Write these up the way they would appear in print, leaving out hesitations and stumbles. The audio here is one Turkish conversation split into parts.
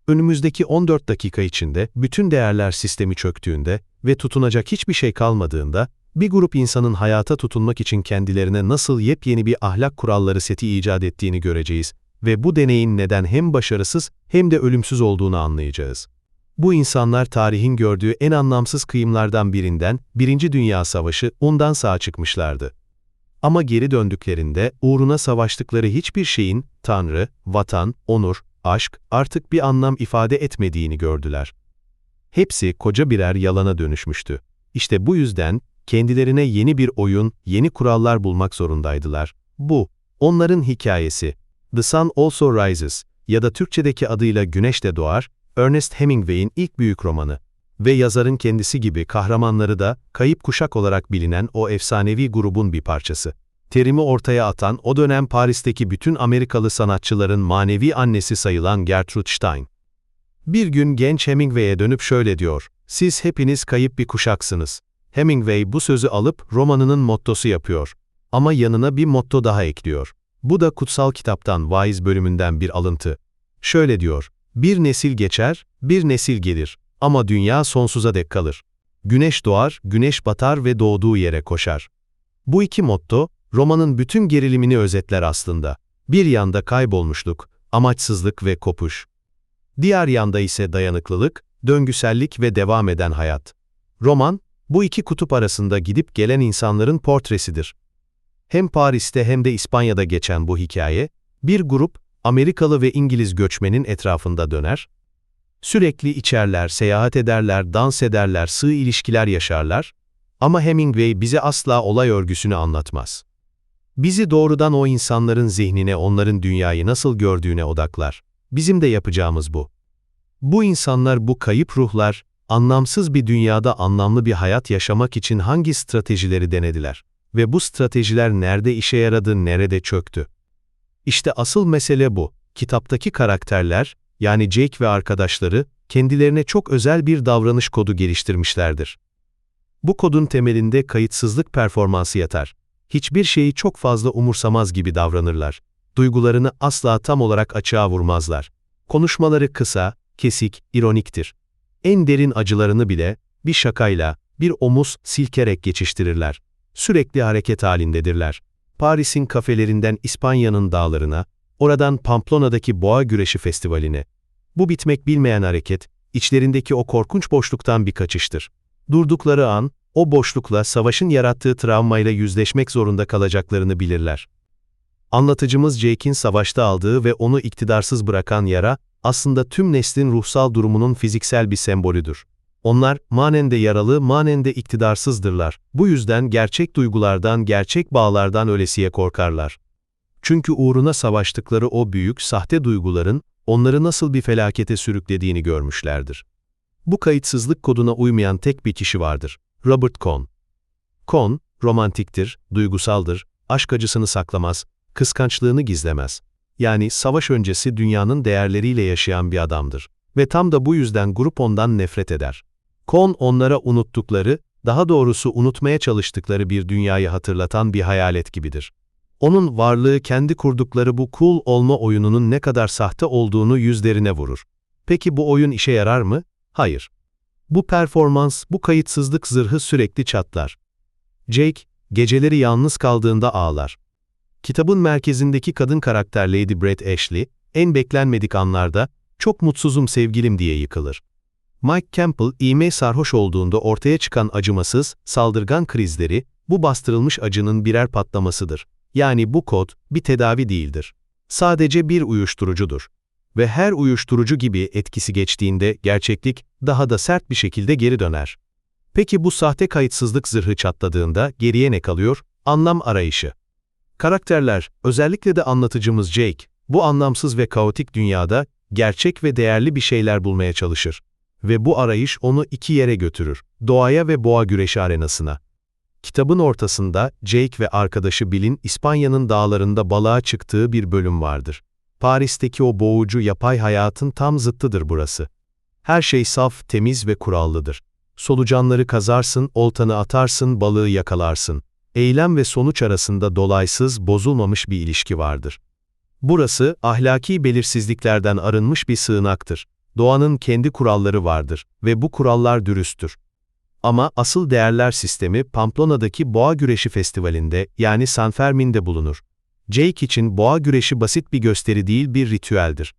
Önümüzdeki 14 dakika içinde bütün değerler sistemi çöktüğünde ve tutunacak hiçbir şey kalmadığında, bir grup insanın hayata tutunmak için kendilerine nasıl yepyeni bir ahlak kuralları seti icat ettiğini göreceğiz ve bu deneyin neden hem başarısız hem de ölümsüz olduğunu anlayacağız. Bu insanlar tarihin gördüğü en anlamsız kıyımlardan birinden, Birinci Dünya Savaşı, ondan sağ çıkmışlardı. Ama geri döndüklerinde uğruna savaştıkları hiçbir şeyin Tanrı, vatan, onur, aşk artık bir anlam ifade etmediğini gördüler. Hepsi koca birer yalana dönüşmüştü. İşte bu yüzden kendilerine yeni bir oyun, yeni kurallar bulmak zorundaydılar. Bu, onların hikayesi. The Sun Also Rises ya da Türkçedeki adıyla Güneş de Doğar, Ernest Hemingway'in ilk büyük romanı. Ve yazarın kendisi gibi kahramanları da kayıp kuşak olarak bilinen o efsanevi grubun bir parçası. Terimi ortaya atan o dönem Paris'teki bütün Amerikalı sanatçıların manevi annesi sayılan Gertrude Stein. Bir gün genç Hemingway'e dönüp şöyle diyor: "Siz hepiniz kayıp bir kuşaksınız." Hemingway bu sözü alıp romanının mottosu yapıyor. Ama yanına bir motto daha ekliyor. Bu da kutsal kitaptan Vaiz bölümünden bir alıntı. Şöyle diyor: "Bir nesil geçer, bir nesil gelir. Ama dünya sonsuza dek kalır. Güneş doğar, güneş batar ve doğduğu yere koşar." Bu iki motto, romanın bütün gerilimini özetler aslında. Bir yanda kaybolmuşluk, amaçsızlık ve kopuş. Diğer yanda ise dayanıklılık, döngüsellik ve devam eden hayat. Roman, bu iki kutup arasında gidip gelen insanların portresidir. Hem Paris'te hem de İspanya'da geçen bu hikaye, bir grup, Amerikalı ve İngiliz göçmenin etrafında döner. Sürekli içerler, seyahat ederler, dans ederler, sığ ilişkiler yaşarlar. Ama Hemingway bize asla olay örgüsünü anlatmaz. Bizi doğrudan o insanların zihnine, onların dünyayı nasıl gördüğüne odaklar. Bizim de yapacağımız bu. Bu insanlar, bu kayıp ruhlar, anlamsız bir dünyada anlamlı bir hayat yaşamak için hangi stratejileri denediler? Ve bu stratejiler nerede işe yaradı, nerede çöktü? İşte asıl mesele bu. Kitaptaki karakterler, yani Jake ve arkadaşları, kendilerine çok özel bir davranış kodu geliştirmişlerdir. Bu kodun temelinde kayıtsızlık performansı yatar. Hiçbir şeyi çok fazla umursamaz gibi davranırlar. Duygularını asla tam olarak açığa vurmazlar. Konuşmaları kısa, kesik, ironiktir. En derin acılarını bile bir şakayla, bir omuz silkerek geçiştirirler. Sürekli hareket halindedirler. Paris'in kafelerinden İspanya'nın dağlarına, oradan Pamplona'daki boğa güreşi festivaline. Bu bitmek bilmeyen hareket, içlerindeki o korkunç boşluktan bir kaçıştır. Durdukları an, o boşlukla savaşın yarattığı travmayla yüzleşmek zorunda kalacaklarını bilirler. Anlatıcımız Jake'in savaşta aldığı ve onu iktidarsız bırakan yara, aslında tüm neslin ruhsal durumunun fiziksel bir sembolüdür. Onlar, manen de yaralı, manen de iktidarsızdırlar. Bu yüzden gerçek duygulardan, gerçek bağlardan ölesiye korkarlar. Çünkü uğruna savaştıkları o büyük, sahte duyguların, onları nasıl bir felakete sürüklediğini görmüşlerdir. Bu kayıtsızlık koduna uymayan tek bir kişi vardır: Robert Cohn. Cohn, romantiktir, duygusaldır, aşk acısını saklamaz, kıskançlığını gizlemez. Yani savaş öncesi dünyanın değerleriyle yaşayan bir adamdır. Ve tam da bu yüzden grup ondan nefret eder. Cohn onlara unuttukları, daha doğrusu unutmaya çalıştıkları bir dünyayı hatırlatan bir hayalet gibidir. Onun varlığı kendi kurdukları bu cool olma oyununun ne kadar sahte olduğunu yüzlerine vurur. Peki bu oyun işe yarar mı? Hayır. Bu performans, bu kayıtsızlık zırhı sürekli çatlar. Jake, geceleri yalnız kaldığında ağlar. Kitabın merkezindeki kadın karakter Lady Brett Ashley, en beklenmedik anlarda, "Çok mutsuzum sevgilim" diye yıkılır. Mike Campbell, iğme sarhoş olduğunda ortaya çıkan acımasız, saldırgan krizleri, bu bastırılmış acının birer patlamasıdır. Yani bu kod, bir tedavi değildir. Sadece bir uyuşturucudur. Ve her uyuşturucu gibi etkisi geçtiğinde gerçeklik, daha da sert bir şekilde geri döner. Peki bu sahte kayıtsızlık zırhı çatladığında geriye ne kalıyor? Anlam arayışı. Karakterler, özellikle de anlatıcımız Jake, bu anlamsız ve kaotik dünyada, gerçek ve değerli bir şeyler bulmaya çalışır. Ve bu arayış onu iki yere götürür: doğaya ve boğa güreşi arenasına. Kitabın ortasında, Jake ve arkadaşı Bill'in İspanya'nın dağlarında balığa çıktığı bir bölüm vardır. Paris'teki o boğucu yapay hayatın tam zıttıdır burası. Her şey saf, temiz ve kurallıdır. Solucanları kazarsın, oltanı atarsın, balığı yakalarsın. Eylem ve sonuç arasında dolaysız, bozulmamış bir ilişki vardır. Burası, ahlaki belirsizliklerden arınmış bir sığınaktır. doğanın kendi kuralları vardır ve bu kurallar dürüsttür. Ama asıl değerler sistemi Pamplona'daki Boğa Güreşi Festivali'nde, yani San Fermin'de bulunur. Jake için boğa güreşi basit bir gösteri değil, bir ritüeldir.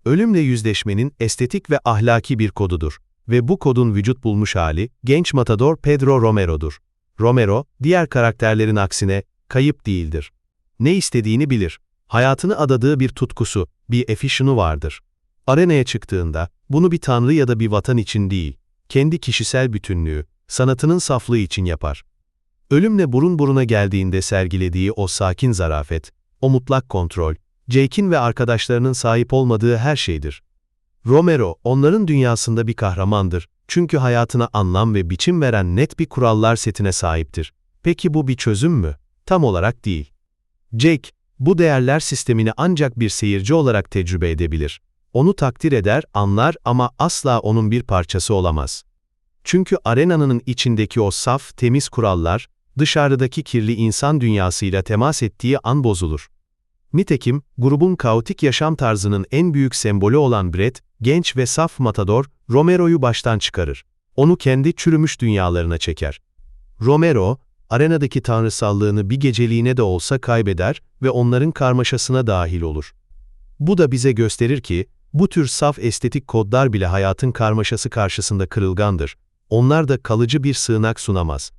Ölümle yüzleşmenin estetik ve ahlaki bir kodudur. Ve bu kodun vücut bulmuş hali, genç matador Pedro Romero'dur. Romero, diğer karakterlerin aksine, kayıp değildir. Ne istediğini bilir. Hayatını adadığı bir tutkusu, bir afişini vardır. Arenaya çıktığında, bunu bir tanrı ya da bir vatan için değil, kendi kişisel bütünlüğü, sanatının saflığı için yapar. Ölümle burun buruna geldiğinde sergilediği o sakin zarafet, o mutlak kontrol, Jake'in ve arkadaşlarının sahip olmadığı her şeydir. Romero, onların dünyasında bir kahramandır, çünkü hayatına anlam ve biçim veren net bir kurallar setine sahiptir. Peki bu bir çözüm mü? Tam olarak değil. Jake, bu değerler sistemini ancak bir seyirci olarak tecrübe edebilir. Onu takdir eder, anlar ama asla onun bir parçası olamaz. Çünkü arenanın içindeki o saf, temiz kurallar, dışarıdaki kirli insan dünyasıyla temas ettiği an bozulur. Nitekim, grubun kaotik yaşam tarzının en büyük sembolü olan Brett, genç ve saf matador, Romero'yu baştan çıkarır. Onu kendi çürümüş dünyalarına çeker. Romero, arenadaki tanrısallığını bir geceliğine de olsa kaybeder ve onların karmaşasına dahil olur. Bu da bize gösterir ki, bu tür saf estetik kodlar bile hayatın karmaşası karşısında kırılgandır. Onlar da kalıcı bir sığınak sunamaz.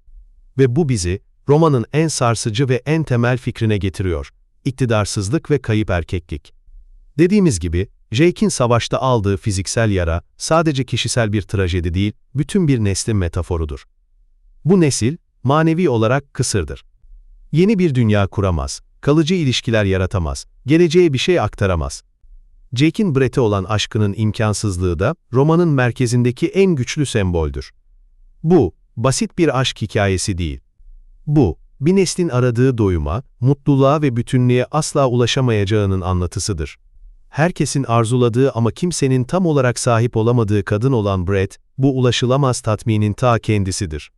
Ve bu bizi, romanın en sarsıcı ve en temel fikrine getiriyor. İktidarsızlık ve kayıp erkeklik. Dediğimiz gibi, Jake'in savaşta aldığı fiziksel yara, sadece kişisel bir trajedi değil, bütün bir neslin metaforudur. Bu nesil, manevi olarak kısırdır. Yeni bir dünya kuramaz, kalıcı ilişkiler yaratamaz, geleceğe bir şey aktaramaz. Jake'in Brett'e olan aşkının imkansızlığı da, romanın merkezindeki en güçlü semboldür. Bu, basit bir aşk hikayesi değil. Bu, bir neslin aradığı doyuma, mutluluğa ve bütünlüğe asla ulaşamayacağının anlatısıdır. Herkesin arzuladığı ama kimsenin tam olarak sahip olamadığı kadın olan Brett, bu ulaşılamaz tatminin ta kendisidir.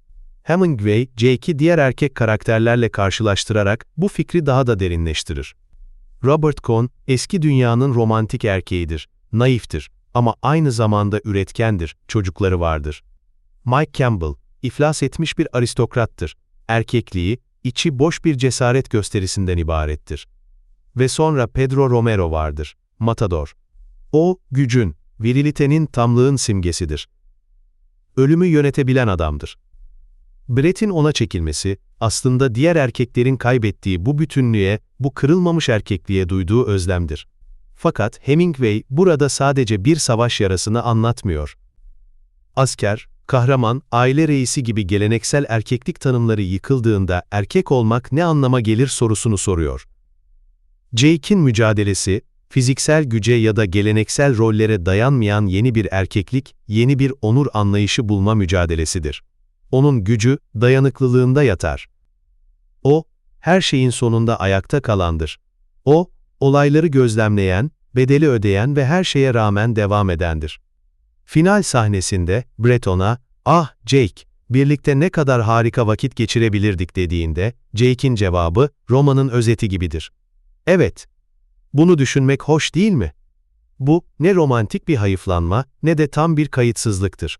Hemingway, Jake'i diğer erkek karakterlerle karşılaştırarak bu fikri daha da derinleştirir. Robert Kohn, eski dünyanın romantik erkeğidir, naiftir ama aynı zamanda üretkendir, çocukları vardır. Mike Campbell, iflas etmiş bir aristokrattır, erkekliği, içi boş bir cesaret gösterisinden ibarettir. Ve sonra Pedro Romero vardır, matador. O, gücün, virilitenin, tamlığın simgesidir. Ölümü yönetebilen adamdır. Brett'in ona çekilmesi, aslında diğer erkeklerin kaybettiği bu bütünlüğe, bu kırılmamış erkekliğe duyduğu özlemdir. Fakat Hemingway burada sadece bir savaş yarasını anlatmıyor. Asker, kahraman, aile reisi gibi geleneksel erkeklik tanımları yıkıldığında erkek olmak ne anlama gelir sorusunu soruyor. Jake'in mücadelesi, fiziksel güce ya da geleneksel rollere dayanmayan yeni bir erkeklik, yeni bir onur anlayışı bulma mücadelesidir. Onun gücü, dayanıklılığında yatar. O, her şeyin sonunda ayakta kalandır. O, olayları gözlemleyen, bedeli ödeyen ve her şeye rağmen devam edendir. Final sahnesinde, Brett ona, "Ah, Jake, birlikte ne kadar harika vakit geçirebilirdik" dediğinde, Jake'in cevabı, romanın özeti gibidir. Evet. Bunu düşünmek hoş değil mi? Bu, ne romantik bir hayıflanma, ne de tam bir kayıtsızlıktır.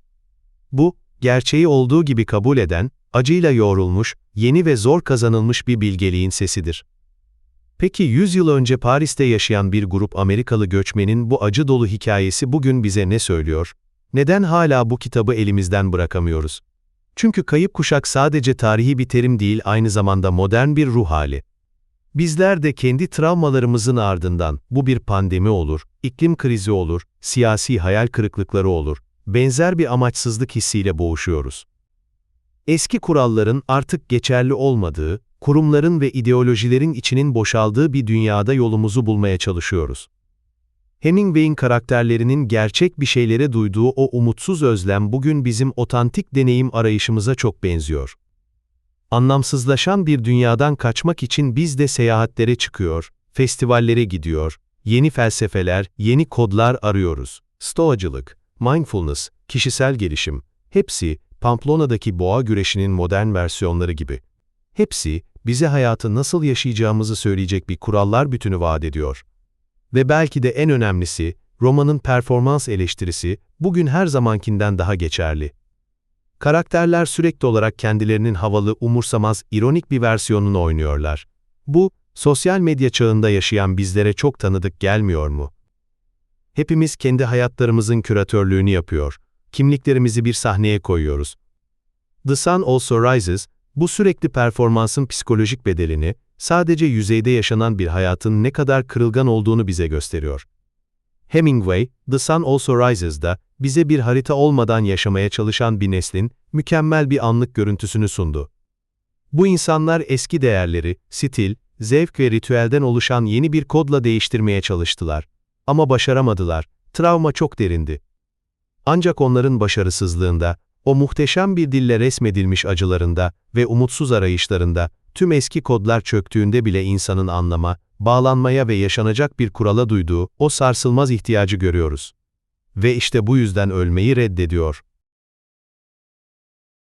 Bu, gerçeği olduğu gibi kabul eden, acıyla yoğrulmuş, yeni ve zor kazanılmış bir bilgeliğin sesidir. Peki 100 yıl önce Paris'te yaşayan bir grup Amerikalı göçmenin bu acı dolu hikayesi bugün bize ne söylüyor? Neden hala bu kitabı elimizden bırakamıyoruz? Çünkü kayıp kuşak sadece tarihi bir terim değil, aynı zamanda modern bir ruh hali. Bizler de kendi travmalarımızın ardından, bu bir pandemi olur, iklim krizi olur, siyasi hayal kırıklıkları olur, benzer bir amaçsızlık hissiyle boğuşuyoruz. Eski kuralların artık geçerli olmadığı, kurumların ve ideolojilerin içinin boşaldığı bir dünyada yolumuzu bulmaya çalışıyoruz. Hemingway'in karakterlerinin gerçek bir şeylere duyduğu o umutsuz özlem bugün bizim otantik deneyim arayışımıza çok benziyor. Anlamsızlaşan bir dünyadan kaçmak için biz de seyahatlere çıkıyor, festivallere gidiyor, yeni felsefeler, yeni kodlar arıyoruz. Stoacılık, mindfulness, kişisel gelişim, hepsi Pamplona'daki boğa güreşinin modern versiyonları gibi. Hepsi, bize hayatı nasıl yaşayacağımızı söyleyecek bir kurallar bütünü vaat ediyor. Ve belki de en önemlisi, romanın performans eleştirisi, bugün her zamankinden daha geçerli. Karakterler sürekli olarak kendilerinin havalı, umursamaz, ironik bir versiyonunu oynuyorlar. Bu, sosyal medya çağında yaşayan bizlere çok tanıdık gelmiyor mu? Hepimiz kendi hayatlarımızın küratörlüğünü yapıyor, kimliklerimizi bir sahneye koyuyoruz. The Sun Also Rises, bu sürekli performansın psikolojik bedelini, sadece yüzeyde yaşanan bir hayatın ne kadar kırılgan olduğunu bize gösteriyor. Hemingway, The Sun Also Rises'da, bize bir harita olmadan yaşamaya çalışan bir neslin, mükemmel bir anlık görüntüsünü sundu. Bu insanlar eski değerleri, stil, zevk ve ritüelden oluşan yeni bir kodla değiştirmeye çalıştılar. Ama başaramadılar, travma çok derindi. Ancak onların başarısızlığında, o muhteşem bir dille resmedilmiş acılarında ve umutsuz arayışlarında, tüm eski kodlar çöktüğünde bile insanın anlama, bağlanmaya ve yaşanacak bir kurala duyduğu o sarsılmaz ihtiyacı görüyoruz. Ve işte bu yüzden ölmeyi reddediyor.